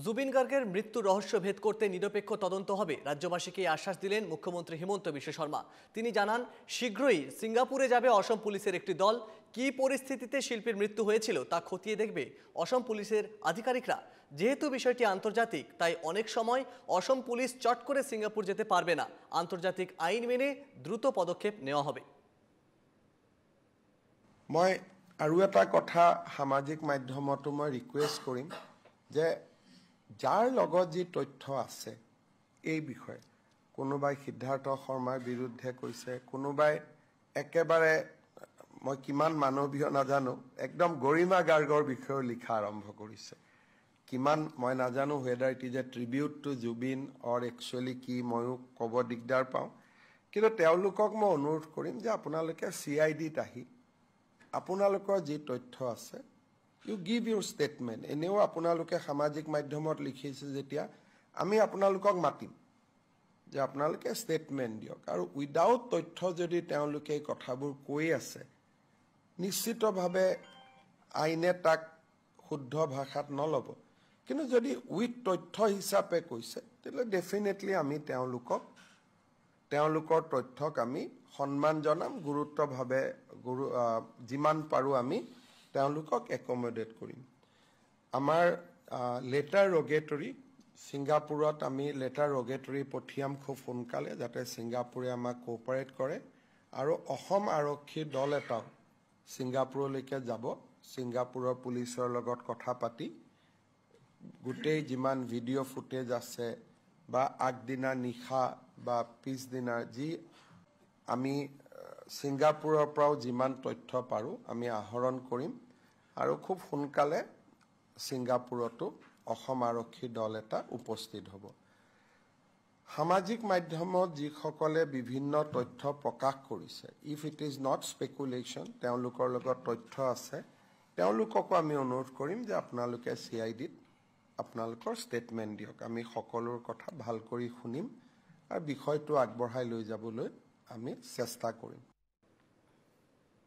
জুবিন গার্গের মৃত্যুর রহস্য ভেদ করতে নিরপেক্ষ তদন্ত হবে, রাজ্যবাসীকে আশ্বাস দিলেন মুখ্যমন্ত্রী হিমন্ত বিশ্ব শর্মা। তিনি জানান, শীঘ্রই সিঙ্গাপুরে যাবে অসম পুলিশের একটি দল। কী পরিস্থিতিতে শিল্পীর মৃত্যু হয়েছিল তা খতিয়ে দেখবে অসম পুলিশের আধিকারিকরা। যেহেতু বিষয়টি আন্তর্জাতিক, তাই অনেক সময় অসম পুলিশ চট করে সিঙ্গাপুর যেতে পারবে না। আন্তর্জাতিক আইন মেনে দ্রুত পদক্ষেপ নেওয়া হবে। মই আৰু এটা কথা সামাজিক মাধ্যমতো মই ৰিকুৱেষ্ট কৰিম যে যাৰ লগত যি তথ্য আছে এই বিষয়ে, কোনোবাই সিদ্ধাৰ্থ শৰ্মাৰ বিৰুদ্ধে কৈছে, কোনোবাই একেবাৰে মই কিমান মানৱীয় নাজানো একদম গৰিমা গাৰ্গৰ বিষয়ে লিখা আৰম্ভ কৰিছে। কিমান মই নাজানো whether it is a tribute to Zubeen or actually কি ময়ো ক'ব দিগদাৰ পাওঁ। কিন্তু তেওঁলোকক মই অনুৰোধ কৰিম যে আপোনালোকে CIDত আহি আপোনালোকৰ যি তথ্য আছে ইউ গিভ ইউৰ ষ্টেটমেণ্ট। এনেও আপোনালোকে সামাজিক মাধ্যমত লিখিছে যেতিয়া আমি আপোনালোকক মাতিম যে আপোনালোকে ষ্টেটমেণ্ট দিয়ক। আৰু উইদাউট তথ্য যদি তেওঁলোকে এই কথাবোৰ কৈ আছে, নিশ্চিতভাৱে আইনে তাক শুদ্ধ ভাষাত নল'ব। কিন্তু যদি উইথ তথ্য হিচাপে কৈছে তেতিয়াহ'লে ডেফিনেটলি আমি তেওঁলোকৰ তথ্যক আমি সন্মান জনাম, গুৰুত্বভাৱে যিমান পাৰোঁ আমি তেওঁলোকক একমডেট কৰিম। আমাৰ লেটাৰ ৰগেটৰী ছিংগাপুৰত আমি লেটাৰ ৰগেটৰী পঠিয়াম খুব সোনকালে, যাতে ছিংগাপুৰে আমাক কোঅপাৰেট কৰে। আৰু অসম আৰক্ষীৰ দল এটাও ছিংগাপুৰলৈকে যাব, ছিংগাপুৰৰ পুলিচৰ লগত কথা পাতি গোটেই যিমান ভিডিঅ' ফুটেজ আছে বা আগদিনা নিশা বা পিছদিনা যি আমি ছিংগাপুৰৰ পৰাও যিমান তথ্য পাৰোঁ আমি আহৰণ কৰিম। আৰু খুব সোনকালে ছিংগাপুৰতো অসম আৰক্ষীৰ দল এটা উপস্থিত হ'ব। সামাজিক মাধ্যমত যিসকলে বিভিন্ন তথ্য প্ৰকাশ কৰিছে, ইফ ইট ইজ নট স্পেকুলেশ্যন, তেওঁলোকৰ লগত তথ্য আছে, তেওঁলোককো আমি অনুৰোধ কৰিম যে আপোনালোকে CIDত আপোনালোকৰ ষ্টেটমেণ্ট দিয়ক। আমি সকলোৰ কথা ভাল কৰি শুনিম আৰু বিষয়টো আগবঢ়াই লৈ যাবলৈ আমি চেষ্টা কৰিম।